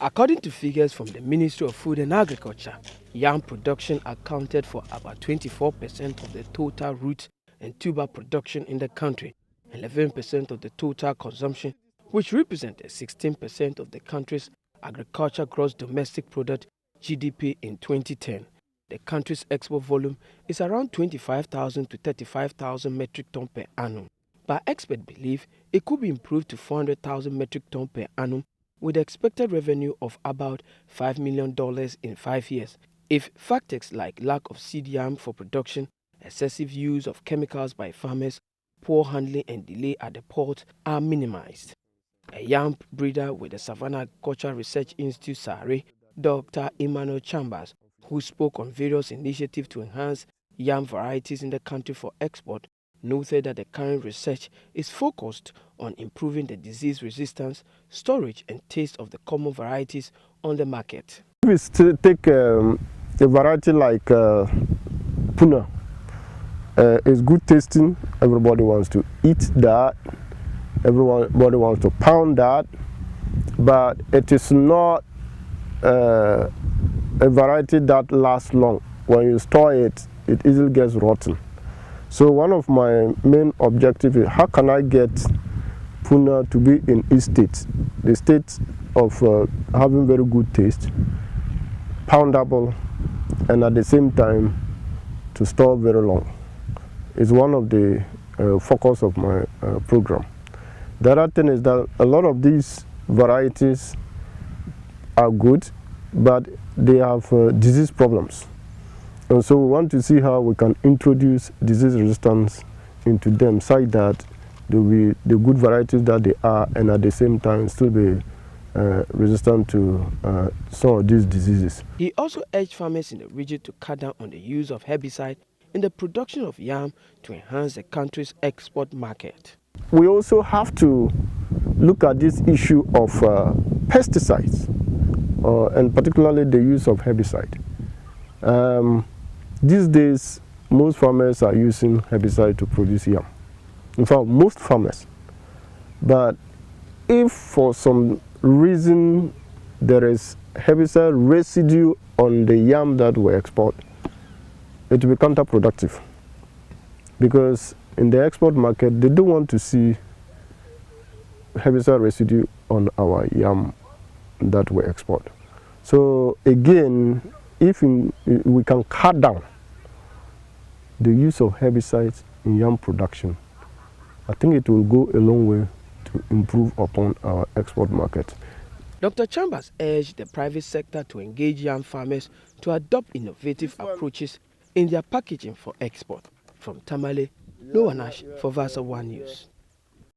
According to figures from the Ministry of Food and Agriculture, yam production accounted for about 24% of the total root and tuber production in the country, 11% of the total consumption, which represented 16% of the country's agriculture gross domestic product (GDP) in 2010. The country's export volume is around 25,000 to 35,000 metric tons per annum, but experts believe it could be improved to 400,000 metric tons per annum with expected revenue of about $5 million in 5 years, if factors like lack of seed yam for production, excessive use of chemicals by farmers, poor handling and delay at the port are minimized. A yam breeder with the Savannah Agricultural Research Institute SARI, Dr. Emmanuel Chambas, who spoke on various initiatives to enhance yam varieties in the country for export, noted that the current research is focused on improving the disease resistance, storage and taste of the common varieties on the market. If we still take a variety like Puna, it's good tasting, everybody wants to eat that, everybody wants to pound that, but it is not a variety that lasts long. When you store it, it easily gets rotten. So one of my main objectives is how can I get Puna to be in its state, the state of having very good taste, poundable, and at the same time to store very long. It's one of the focus of my program. The other thing is that a lot of these varieties are good, but they have disease problems. And so we want to see how we can introduce disease resistance into them such that they will be the good varieties that they are and at the same time still be resistant to some of these diseases. He also urged farmers in the region to cut down on the use of herbicide in the production of yam to enhance the country's export market. We also have to look at this issue of pesticides and particularly the use of herbicide. These days, most farmers are using herbicide to produce yam. In fact, most farmers. But if for some reason there is herbicide residue on the yam that we export, it will be counterproductive. Because in the export market, they don't want to see herbicide residue on our yam that we export. So again, if we can cut down the use of herbicides in yam production, I think it will go a long way to improve upon our export market. Dr. Chambas urged the private sector to engage young farmers to adopt innovative approaches in their packaging for export. From Tamale, Loanash for Versa One News.